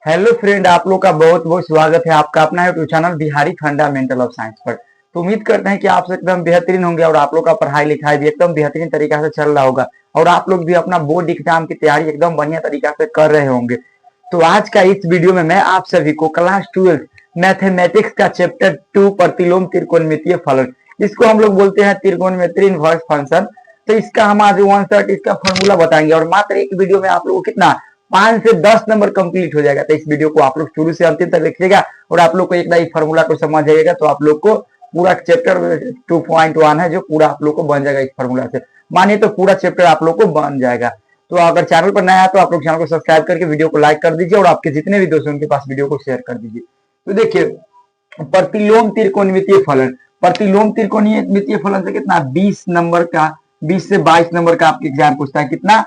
Hello friend, आप लोग का बहुत बहुत स्वागत है आपका अपना YouTube channel Bihari fundamental of science पर। तो उम्मीद करते हैं कि आप सब एकदम बेहतरीन होंगे और आप लोग का पढ़ाई लिखाई भी एकदम बेहतरीन तरीका से चल रहा होगा और आप लोग भी अपना बोर्ड एग्जाम की तैयारी एकदम बढ़िया तरीका से कर रहे होंगे। तो आज का इस वीडियो में मैं आप सभी को क्लास 12 मैथमेटिक्स का चैप्टर 2 प्रतिलोम त्रिकोणमितीय फलन, इसको हम लोग बोलते हैं त्रिकोणमितीय इनवर्स फंक्शन। तो इसका हम आज 1 इसका फॉर्मूला बताएंगे और मात्र एक वीडियो में आप लोगों को कितना 5 से 10 नंबर कंप्लीट हो जाएगा। तो इस वीडियो को आप लोग शुरू से अंतिम तक देखिएगा और आप लोग को एक नई फॉर्मूला को समझ जाएगा तो आप लोग को पूरा चैप्टर 2.1 है जो पूरा आप लोग को बन जाएगा इस फॉर्मूला से। मानिए तो पूरा चैप्टर आप लोग को बन जाएगा। तो अगर चैनल पर नया है तो आप लोग चैनल को सब्सक्राइब करके वीडियो को लाइक कर दीजिए और आपके जितने भी दोस्त हैं उनके पास वीडियो को शेयर कर दीजिए। तो देखिए, प्रतिलोम त्रिकोणमितीय फलन, प्रतिलोम त्रिकोणमितीय फलन से कितना 20 नंबर का 20 से 22 नंबर का आपके एग्जाम पूछता है। कितना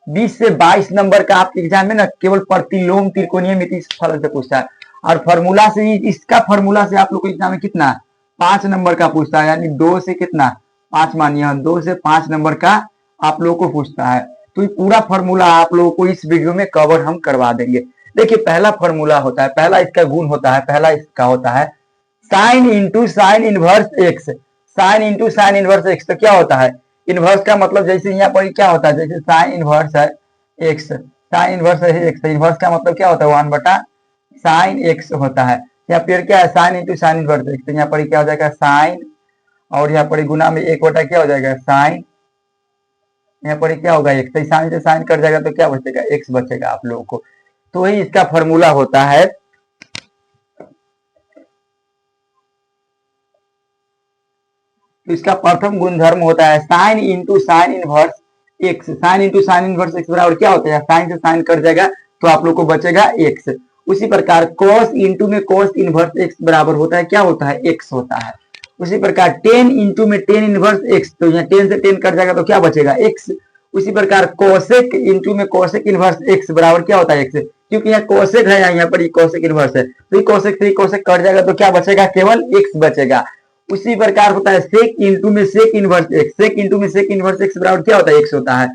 20 से 22 नंबर का आपके एग्जाम में ना केवल प्रतिलोम त्रिकोणमितीय फलन से पूछता है। और फॉर्मूला से इसका फॉर्मूला से आप लोग को एग्जाम में कितना 5 नंबर का पूछता है, यानी 2 से कितना 5, मानिए 2 से 5 नंबर का आप लोग को पूछता है। तो ये पूरा फॉर्मूला आप लोगों को इस वीडियो में कवर हम करवा देंगे। देखिए, पहला फॉर्मूला होता है, पहला इसका गुण होता है, पहला इसका होता है sine into sine inverse x. Sine into sine inverse x तो क्या होता है, इनवर्स का मतलब जैसे यहाँ पर क्या होता है, जैसे साइन इनवर्स है एक्स, साइन इनवर्स है एक्स, इनवर्स का मतलब क्या होता है 1 बटा साइन एक्स होता है। यहाँ पर क्या है sine into sine inverse x, तो यहाँ पर क्या हो जाएगा साइन और यहाँ पर गुना में 1 बटा क्या हो जाएगा साइन, यहाँ पर क्या होगा एक्स, तो साइन से साइन कट जाएगा तो क्या बचेगा एक्स बचेगा आप लोगों को। तो वही इसका फॉर्मूला होता है। तो इसका प्रथम गुणधर्म होता है sine into sine inverse x. Sine into sine inverse x बराबर क्या होता है, साइन से साइन कट जाएगा तो आप लोग को बचेगा एक्स। उसी प्रकार cos इंटू में cos इनवर्स एक्स बराबर होता है क्या होता है एक्स होता है। उसी प्रकार टेन इंटू में टेन इनवर्स एक्स, तो यहाँ 10 से 10 कट जाएगा तो क्या बचेगा एक्स। उसी प्रकार कोसेक इंटू में कोसेक इनवर्स एक्स बराबर क्या होता है एक्स, क्योंकि यहाँ कोसेक है यहाँ पर कोसेक इनवर्स है, तो ये कोसेक से कोसेक कट जाएगा तो क्या बचेगा केवल एक्स बचेगा। उसी प्रकार होता है सेक इंटू में सेक इनवर्स एक्स, सेक इंटू में सेक इनवर्स एक्स बराबर क्या होता है एक्स होता है।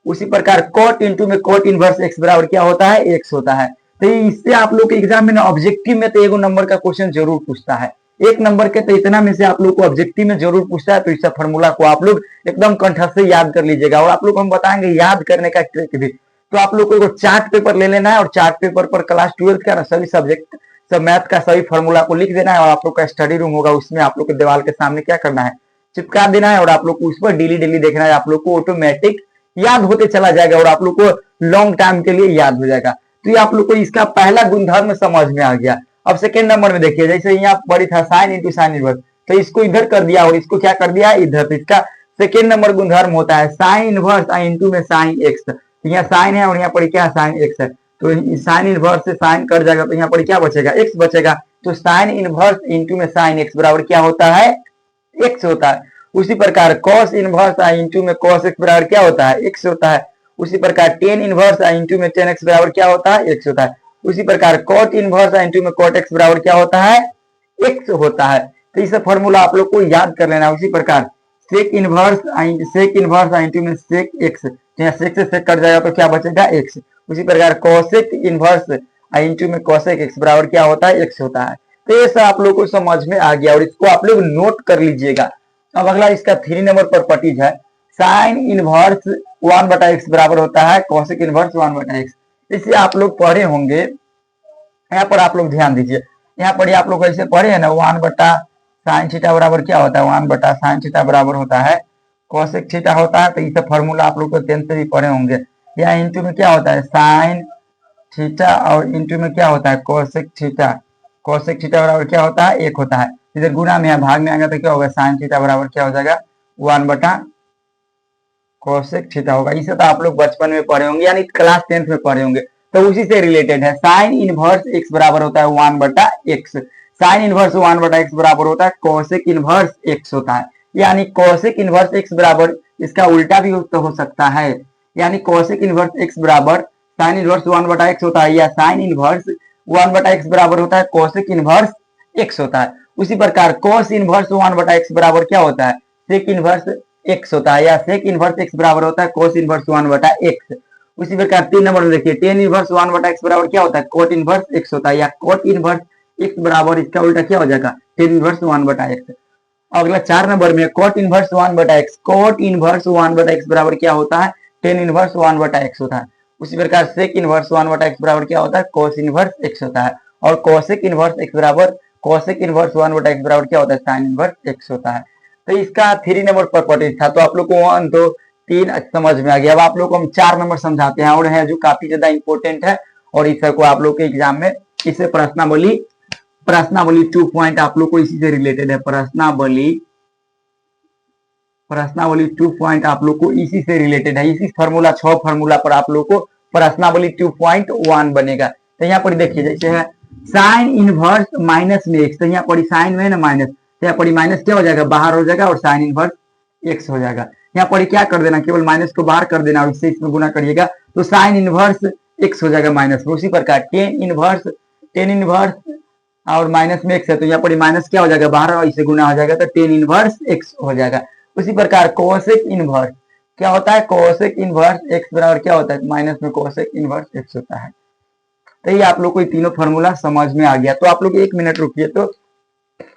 उसी प्रकार कोट इंटू में कोट इनवर्स एक्स बराबर क्या होता है एक्स होता है। तो इससे आप लोग के एग्जाम में ना ऑब्जेक्टिव में तो 1 नंबर का क्वेश्चन जरूर पूछता है, 1 नंबर के तो इतना में से आप लोग को ऑब्जेक्टिव में जरूर पूछता है। तो इस फॉर्मूला को आप लोग एकदम कंठस्थ से याद कर लीजिएगा और आप लोग हम बताएंगे याद करने का ट्रिक भी। तो आप लोग को चार्ट पेपर ले लेना है और चार्ट पेपर पर क्लास 12 का ना सभी सब्जेक्ट सब मैथ का सभी फॉर्मूला को लिख देना है और आप लोग का स्टडी रूम होगा उसमें आप लोग के दीवार के सामने क्या करना है चिपका देना है और आप लोग को उस पर डेली डेली देखना है। आप लोग को ऑटोमेटिक याद होते चला जाएगा और आप लोग को लॉन्ग टाइम के लिए याद हो जाएगा। तो ये आप लोग को इसका पहला गुणधर्म समझ में आ गया। अब सेकेंड नंबर में देखिए, जैसे यहाँ पड़ी था साइन इंटू साइन इनवर्स, तो इसको इधर कर दिया और इसको क्या कर दिया इधर। तो इसका सेकेंड नंबर गुणधर्म होता है साइन इनवर्स इंटू में साइन एक्स। यहाँ साइन है और यहाँ पर क्या साइन एक्स है, तो साइन इनवर्स से साइन कट जाएगा तो यहाँ पर क्या बचेगा एक्स बचेगा। तो साइन इनवर्स इंटू में साइन एक्स बराबर क्या होता है एक्स होता है। उसी प्रकार cos इनवर्स इंटू में cos x बराबर क्या होता है एक्स होता है। उसी प्रकार टेन इनवर्स इंटू में टेन एक्स बराबर क्या होता है एक्स होता है। उसी प्रकार cot इनवर्स इंटू में cot x बराबर क्या होता है एक्स होता है। तो इस फॉर्मूला आप लोग को याद कर लेना। उसी प्रकार सेक इनवर्स इंटू में सेक एक्स, यहाँ सेक से सेक कट जाएगा तो क्या बचेगा एक्स। उसी प्रकार कोसेक इनवर्स इंटू में कोसेक एक्स बराबर क्या होता है एक्स होता है। तो ये सब आप लोग को समझ में आ गया और इसको आप लोग नोट कर लीजिएगा। अब अगला इसका 3 नंबर प्रॉपर्टीज है साइन इनवर्स 1 बटा एक्स बराबर होता है कोसेक इनवर्स 1 बटा एक्स। इसे आप लोग पढ़े होंगे, यहाँ पर आप लोग ध्यान दीजिए। यहाँ पर आप लोग ऐसे पढ़े है ना 1 बटा साइन थीटा बराबर क्या होता है 1 बटा साइन थीटा बराबर होता है कोसेक थीटा होता है। तो इसे फॉर्मूला आप लोग को 10th से भी पढ़े होंगे। यहाँ इंटू में क्या होता है साइन थीटा और इंटू में क्या होता है कोसेक थीटा। कोसेक थीटा बराबर क्या होता है 1 होता है। इधर गुना में भाग में आएगा तो क्या होगा साइन थीटा बराबर क्या हो जाएगा 1 बटा कोसेक थीटा होगा। इसे तो आप लोग बचपन में पढ़े होंगे यानी क्लास 10th में पढ़े होंगे। तो उसी से रिलेटेड है साइन इनवर्स एक्स बराबर होता है 1 बटा एक्स। साइन इनवर्स 1 बटा एक्स बराबर होता है कोसेक इनवर्स एक्स होता है। यानी कोसेक इनवर्स एक्स बराबर इसका उल्टा भी तो हो सकता है, यानी कोसेक इनवर्स एक्स बराबर साइन इनवर्स 1 बटा एक्स होता है या साइन इनवर्स 1 बटा एक्स बराबर होता है कोसेक इनवर्स एक्स होता है। उसी प्रकार कोस इनवर्स 1 बटा एक्स बराबर क्या होता है सेक इनवर्स एक्स होता है या सेक इनवर्स एक्स बराबर होता है कोस इनवर्स 1 बटा एक्स। उसी प्रकार 3 नंबर में देखिए टेन इनवर्स 1/x बराबर क्या होता है, कोट इनवर्स x होता है, या कोट इनवर्स x बराबर इसका उल्टा क्या हो जाएगा, टेन इनवर्स 1/x। अगला 4 नंबर में cot inverse 1/x, cot inverse 1/x बराबर क्या होता है, टेन इनवर्स 1/x होता है। उसी प्रकार सेक इनवर्स 1/x बराबर क्या होता है, कोस इनवर्स x होता है। और कोसेक इनवर्स x बराबर कोसेक इनवर्स 1/x बराबर क्या होता है, साइन इनवर्स x होता है। तो इसका 3 नंबर प्रॉपर्टीज था। तो आप लोग को 1 2 3 समझ में आ गया। अब आप लोग को हम 4 नंबर समझाते हैं और है जो काफी ज्यादा इंपॉर्टेंट है, और इसको आप लोग के एग्जाम में इससे प्रश्नावली 2 पॉइंट आप लोग को इसी से रिलेटेड है। प्रश्नावली 2 पॉइंट आप लोग को इसी से रिलेटेड है। इसी फार्मूला 6 फार्मूला पर आप लोग को प्रश्नावली 2.1 बनेगा। तो यहाँ पर देखिए जैसे है साइन इनवर्स माइनस में एक्स, तो यहाँ पर साइन में ना माइनस, तो यहाँ पर माइनस क्या हो जाएगा, बाहर हो जाएगा और साइन इनवर्स एक्स हो जाएगा। यहाँ पर क्या कर देना, केवल माइनस को बाहर कर देना और इससे इसमें गुना करिएगा तो साइन इनवर्स एक्स हो जाएगा माइनस में। उसी प्रकार टेन इनवर्स और माइनस में एक्स है, तो यहाँ पर माइनस क्या हो जाएगा, बाहर और इससे गुना हो जाएगा तो टेन इनवर्स एक्स हो जाएगा। उसी प्रकार कोसेक इनवर्स क्या होता है, कोसेक इनवर्स एक्स बराबर क्या होता है, माइनस में कोसेक इनवर्स एक्स होता है। तो ये आप लोग को तीनों फार्मूला समझ में आ गया। तो आप लोग 1 मिनट रुकिए। तो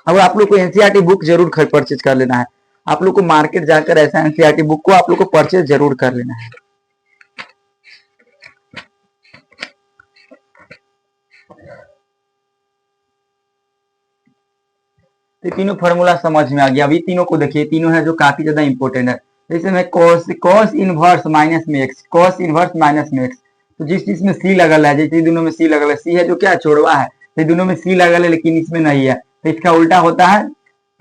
अब आप लोग को एनसीईआरटी बुक जरूर परचेज कर लेना है। आप लोग को मार्केट जाकर ऐसा एनसीईआरटी बुक को आप लोग को परचेज जरूर कर लेना है। तो तीनों फार्मूला समझ में आ गया। अभी तीनों को देखिए, तीनों है जो काफी ज्यादा इंपॉर्टेंट है। जैसे में cos इनवर्स माइनस में एक्स, cos इनवर्स माइनस में एक्स, तो जिस चीज में सी लगल है, जैसे दोनों में सी लगल है, सी है जो क्या छोड़वा है, तो दोनों में सी लगल है लेकिन इसमें नहीं है, तो इसका उल्टा होता है।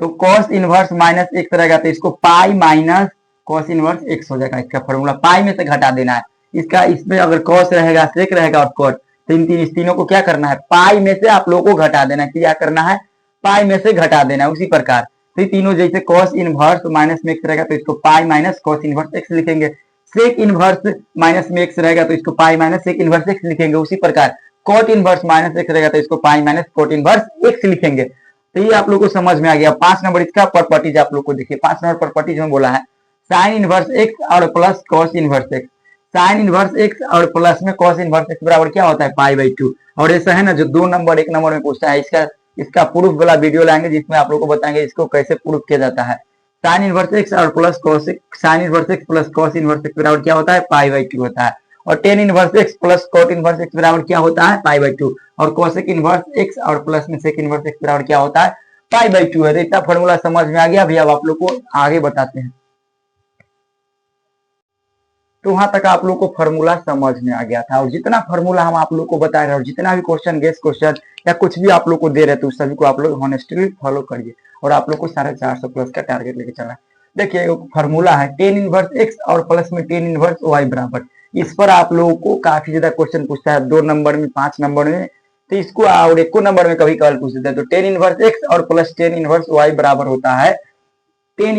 तो cos इनवर्स माइनस एक्स रहेगा तो इसको pi minus cos inverse x हो जाएगा। इसका फॉर्मूला पाई में से घटा देना है। इसका इसमें अगर cos रहेगा, सेक रहेगा और cot, तो इन तीनों को क्या करना है, पाई में से आप लोगों को घटा देना है। क्या करना है, पाई में से घटा देना है। उसी प्रकार तो तीनों जैसे cos इनवर्स माइनस में एक्स रहेगा तो इसको pi minus cos inverse x लिखेंगे। सेक इनवर्स माइनस में एक्स रहेगा तो इसको pi minus sec inverse x लिखेंगे। उसी प्रकार cot इनवर्स माइनस एक्स रहेगा तो इसको pi minus cot inverse x लिखेंगे। तो ये आप लोग को समझ में आ गया। 5 नंबर इसका प्रॉपर्टीज आप लोग को देखिए। 5 नंबर प्रॉपर्टीज में बोला है साइन इनवर्स एक्स और plus cos inverse x, sign inverse x और प्लस में cos इनवर्स एक्स बराबर क्या होता है, पाई/2। और ऐसा है ना जो 2 नंबर 1 नंबर में पूछता है, इसका प्रूफ वाला वीडियो लाएंगे जिसमें आप लोग को बताएंगे इसको कैसे प्रूफ किया जाता है। साइन इनवर्स एक्स और plus cos sign inverse x plus cos inverse x बराबर क्या होता है, पाई/2 होता है। और ten inverse x plus cot inverse x बराबर क्या होता है, पाई/2। और कोसेक इनवर्स एक्स और प्लस में सेक इनवर्स एक्स बराबर क्या होता है, पाई/2 है। तो इतना फॉर्मूला समझ में आ गया। अभी अब आप लोग को आगे बताते हैं। तो वहां तक आप लोग को फॉर्मूला समझ में आ गया था, और जितना फॉर्मूला हम आप लोग को बता रहे हैं और जितना भी क्वेश्चन गेस क्वेश्चन या कुछ भी आप लोग को दे रहे थे उस सभी को आप लोग हॉनेस्टली फॉलो करिए, और आप लोग को 450 प्लस का टारगेट लेके चलना। देखिए फॉर्मूला है टेन इनवर्स एक्स और प्लस में टेन इनवर्स वाई बराबर। इस पर आप लोगों को काफी ज्यादा क्वेश्चन पूछता है, 2 नंबर में, 5 नंबर में, तो इसको और 1 नंबर में कभी कभार पूछ देता है। तो टेन इनवर्स एक्स और प्लस टेन इनवर्स वाई बराबर होता है टेन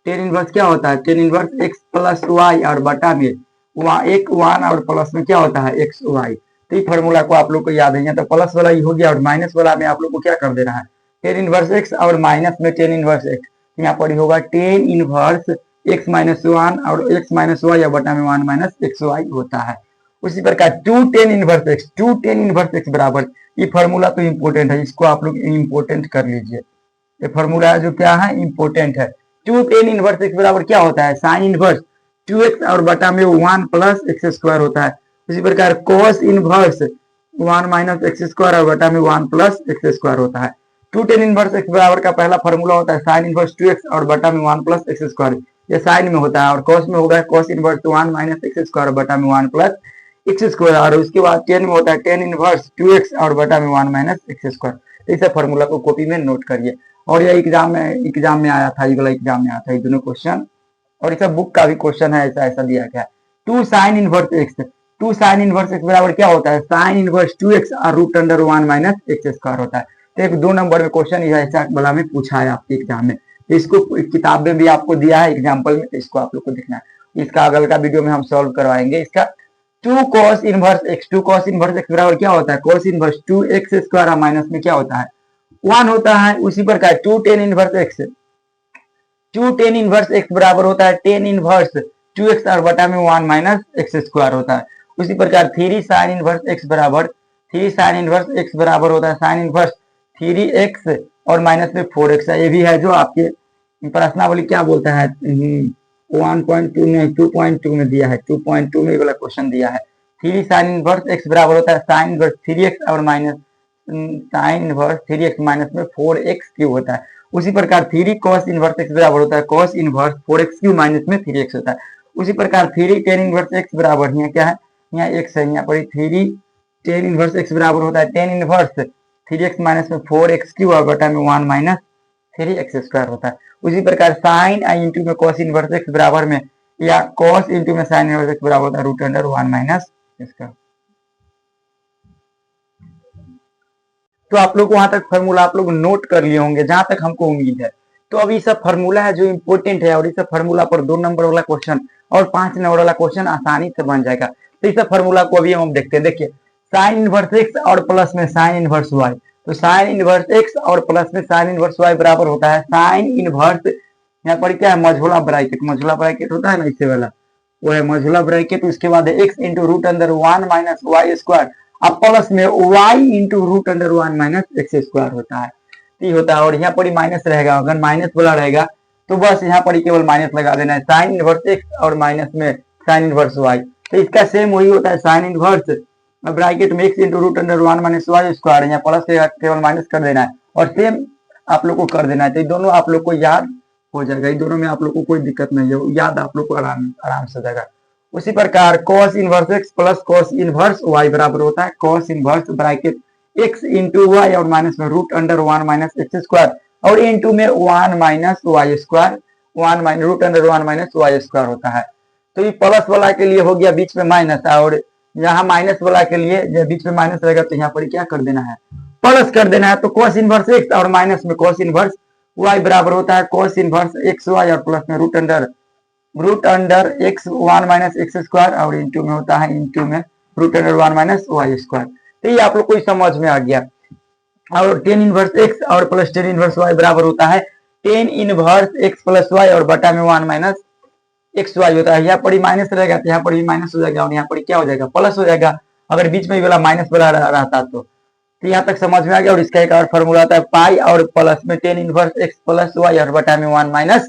इनवर्स क्या होता है, tan inverse x plus y और बटा में एक 1 और प्लस में क्या होता है, एक्स वाई। तो ये फॉर्मूला को आप लोग को याद है। तो प्लस वाला ही हो गया और माइनस वाला में आप लोग को क्या कर देना है, टेन इनवर्स एक्स और माइनस में टेन इनवर्स एक्स। यहाँ पर होगा टेन इनवर्स एक्स माइनस 1 और एक्स माइनस वाई और बटा में 1 माइनस एक्स वाई होता है। उसी प्रकार 2 टेन इनवर्स एक्स बराबर, ये फॉर्मूला तो इंपोर्टेंट है, इसको आप लोग इंपोर्टेंट कर लीजिए। ये फॉर्मूला जो क्या है, इंपोर्टेंट है। 2 टेन इनवर्स एक्स बराबर क्या होता है, साइन इनवर्स 2x और बटा में 1 प्लस एक्स स्क्वायर होता है। उसी प्रकार cos inverse 1 minus x square और बटा में 1 प्लस एक्स स्क्वायर होता है। 2 टेन इनवर्स एक्स बराबर का पहला फॉर्मूला होता है साइन इनवर्स 2x और बटा में 1 प्लस एक्स स्क्वायर, ये साइन में होता है। और cos में होगा cos inverse 1 minus x square और बटा में 1 प्लस एक्स स्क्वायर। और उसके बाद टेन में होता है टेन इनवर्स 2x और बटा में 1 माइनस एक्स स्क्वायर। इस फॉर्मूला को कॉपी में नोट करिए। और ये एग्जाम में आया था, ये वाला एग्जाम में आया था, ये दोनों क्वेश्चन, और इसका बुक का भी क्वेश्चन है, ऐसा दिया गया। 2 साइन इनवर्स एक्स बराबर क्या होता है, साइन इनवर्स 2x और root under 1 minus x square होता है। तो एक 2 नंबर में क्वेश्चन ऐसा वाला में पूछा है आपके एग्जाम में, तो इसको किताब में भी आपको दिया है एग्जाम्पल में, तो इसको आप लोग को देखना है। इसका अगल का वीडियो में हम सॉल्व करवाएंगे। इसका 2 cos इनवर्स एक्स बराबर क्या होता है, cos inverse 2x square minus में क्या होता है, 1 होता है। उसी प्रकार 2 टेन इनवर्स एक्स बराबर होता है टेन इनवर्स 2x और बटा में 1 माइनस एक्स स्क्वायर होता है। उसी प्रकार 3 साइन इनवर्स एक्स बराबर 3 साइन इनवर्स एक्स बराबर होता है साइन इनवर्स 3x और माइनस में 4x है। ये भी है जो आपके प्रश्नावली क्या बोलता है 1.2 नहीं 2.2 में दिया है, 2.2 में वाला क्वेश्चन दिया है। 3 साइन इनवर्स एक्स बराबर होता है साइन इनवर्स 3x और minus sine inverse 3x minus में 4x क्यूब होता है। उसी प्रकार 3 cos इनवर्स x बराबर होता है cos inverse 4x cube minus में 3x होता है। उसी प्रकार 3 tan इनवर्स x बराबर यहाँ क्या है, यहाँ x है, यहाँ पर 3 tan इनवर्स x बराबर होता है tan इनवर्स 3x माइनस में 4x क्यूब और बटा में 1 माइनस 3x स्क्वायर होता है। उसी प्रकार साइन आई इंटू में cos इनवर्स x बराबर में या cos इंटू में साइन इनवर्स x बराबर होता है रूट अंडर 1 माइनस इसका। तो आप लोग वहां तक फार्मूला आप लोग नोट कर लिए होंगे जहां तक हमको उम्मीद है। तो अब ये सब फार्मूला है जो इम्पोर्टेंट है और इस सब फार्मूला पर 2 नंबर वाला क्वेश्चन और 5 नंबर वाला क्वेश्चन आसानी से बन जाएगा। तो इस सब फार्मूला को अभी हम देखते हैं। देखिए साइन इनवर्स एक्स और प्लस में साइन इनवर्स वाई, तो साइन इनवर्स एक्स और प्लस में साइन इनवर्स वाई बराबर होता है साइन इनवर्स, यहाँ पर क्या है मझोला ब्रैकेट होता है ना इससे वाला, वो है मझोला ब्रैकेट। उसके बाद x into root under 1 minus y square अब प्लस में y into root under 1 minus x square होता है, ये होता है। और यहाँ पर माइनस रहेगा, अगर माइनस वाला रहेगा तो बस यहाँ पर केवल माइनस लगा देना है, साइन इनवर्स एक्स और माइनस में साइन इनवर्स y। तो इसका सेम वही होता है साइन इनवर्स ब्रैकेट में x into root under 1 minus y square, यहाँ प्लस केवल माइनस कर देना है और सेम आप लोग को कर देना है। तो दोनों आप लोग को याद हो जाएगा, इन दोनों में आप लोग को कोई दिक्कत नहीं है, याद आप लोग को आराम से हो जाएगा। उसी प्रकार cos inverse x plus cos inverse y बराबर होता है cos inverse bracket x into y और माइनस में root under 1 minus x square और इंटू में 1 minus y square 1 minus root under 1 minus y square होता है। तो ये प्लस वाला के लिए हो गया बीच में माइनस, और यहाँ माइनस वाला के लिए जब बीच में माइनस रहेगा तो यहाँ पर क्या कर देना है प्लस कर देना है। तो cos इनवर्स x और माइनस में cos इनवर्स y बराबर होता है cos इनवर्स एक्स वाई और प्लस में root under x 1 minus x square और इंटू में होता है इंटू में root under 1 minus y square. तो ये आप लोग को समझ में आ गया। और tan इनवर्स x और प्लस tan इनवर्स y बराबर होता है tan inverse x plus y और बटा में 1 माइनस एक्स वाई होता है। यहाँ पर माइनस रहेगा तो यहाँ पर भी माइनस हो जाएगा और यहाँ पर क्या हो जाएगा प्लस हो जाएगा, अगर बीच में वाला माइनस वाला रहता तो यहाँ तक समझ में आ गया। और इसका एक और फॉर्मूला आता है पाई और प्लस में tan inverse x plus y और बटा में 1 माइनस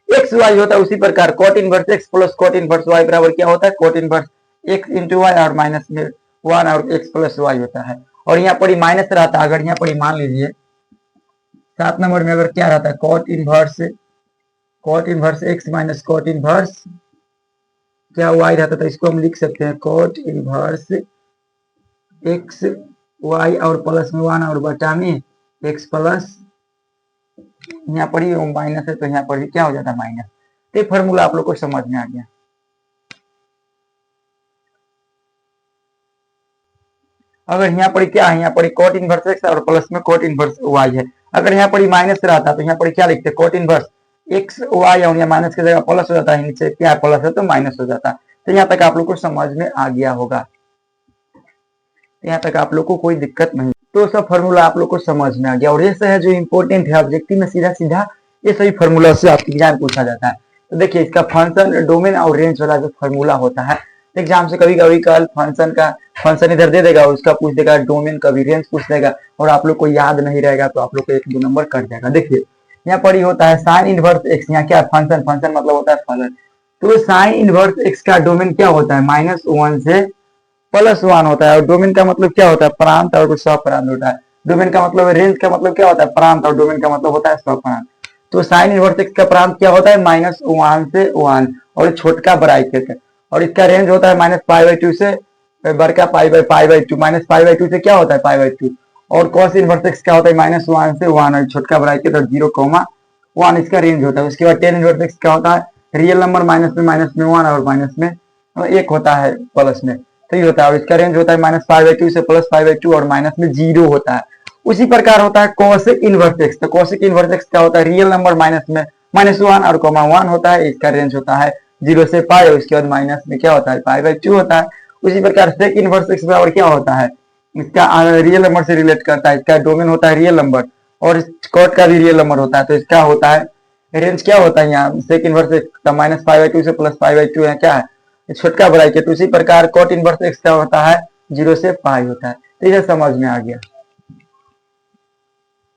एक्स वाई होता है। उसी प्रकार cot inverse x plus cot inverse y बराबर क्या होता है cot inverse x into y और माइनस में 1 और x प्लस y होता है। और यहाँ पर माइनस रहता है, अगर यहाँ पर मान लीजिए 7 नंबर में अगर क्या रहता है cot inverse x minus cot inverse क्या y रहता था, इसको हम लिख सकते हैं cot इनवर्स x y और प्लस में 1 और बटा में x प्लस यहाँ पर ही माइनस है तो यहाँ पर भी क्या हो जाता है माइनस। तो फॉर्मूला आप लोग को समझ में आ गया। अगर यहाँ पर क्या है, यहाँ पर cot इनवर्स x और प्लस में cot इनवर्स y है, अगर यहाँ पर माइनस रहता तो यहाँ पर क्या लिखते cot इनवर्स x y और यहाँ माइनस की जगह प्लस हो जाता है, नीचे क्या प्लस है तो माइनस हो जाता है। तो यहाँ तक आप लोग को समझ में आ गया होगा, यहाँ तक आप लोग को कोई दिक्कत नहीं। तो सब फॉर्मूला आप लोग को समझ में आ गया। और ये है जो इम्पोर्टेंट है ऑब्जेक्टिव में सीधा ये सभी फॉर्मूला से आपके एग्जाम पूछा जाता है। तो देखिए इसका फंक्शन डोमेन और रेंज वाला जो फॉर्मूला होता है एग्जाम से कभी कभी कल फंक्शन इधर दे देगा, उसका पूछ देगा डोमेन, कभी रेंज पूछ देगा और आप लोग को याद नहीं रहेगा तो आप लोग को 1-2 नंबर कट जाएगा। देखिए यहाँ पर ही होता है साइन इनवर्स एक्स, यहाँ क्या फंक्शन मतलब होता है फलन। तो साइन इनवर्स एक्स का डोमेन क्या होता है -1 से +1 होता है। और डोमेन का मतलब क्या होता है प्रांत और स्वप्रांत होता है। डोमेन का मतलब रेंज का मतलब क्या होता है प्रांत और डोमेन का मतलब होता है स्वप्रांत। तो साइन इनवर्स एक्स का प्रांत क्या होता है -1 से 1 और छोटका ब्रैकेट है, और इसका रेंज होता है -π/2 से बड़का π/2 -π/2 से क्या होता है π/2। और cos इनवर्स एक्स क्या होता है -1 से 1 और छोटका ब्रैकेट और 0,1 इसका रेंज होता है। उसके बाद tan इनवर्स एक्स क्या होता है रियल नंबर माइनस में 1 और माइनस में 1 होता है प्लस में, तो ये होता है। और इसका रेंज होता है -π/2 से +π/2 और माइनस में 0 होता है। उसी प्रकार होता है कोसेक इनवर्स एक्स। तो कोसेक इनवर्स एक्स क्या होता है रियल नंबर माइनस में -1 और (1) होता है, इसका रेंज होता है 0 से π और इसके बाद माइनस में क्या होता है π/2 होता है। उसी प्रकार सेक इनवर्स एक्स बराबर क्या होता है, इसका रियल नंबर से रिलेट करता है, इसका डोमेन होता है रियल नंबर और कॉट का भी रियल नंबर होता है, तो इसका होता है रेंज क्या होता है यहाँ सेक इनवर्स एक्स का -π/2 से +π/2 है क्या है छोटका ब्रैकेट। उसी प्रकार कॉट इनवर्स एक्स का होता है 0 से पाई होता है। तो यह समझ में आ गया।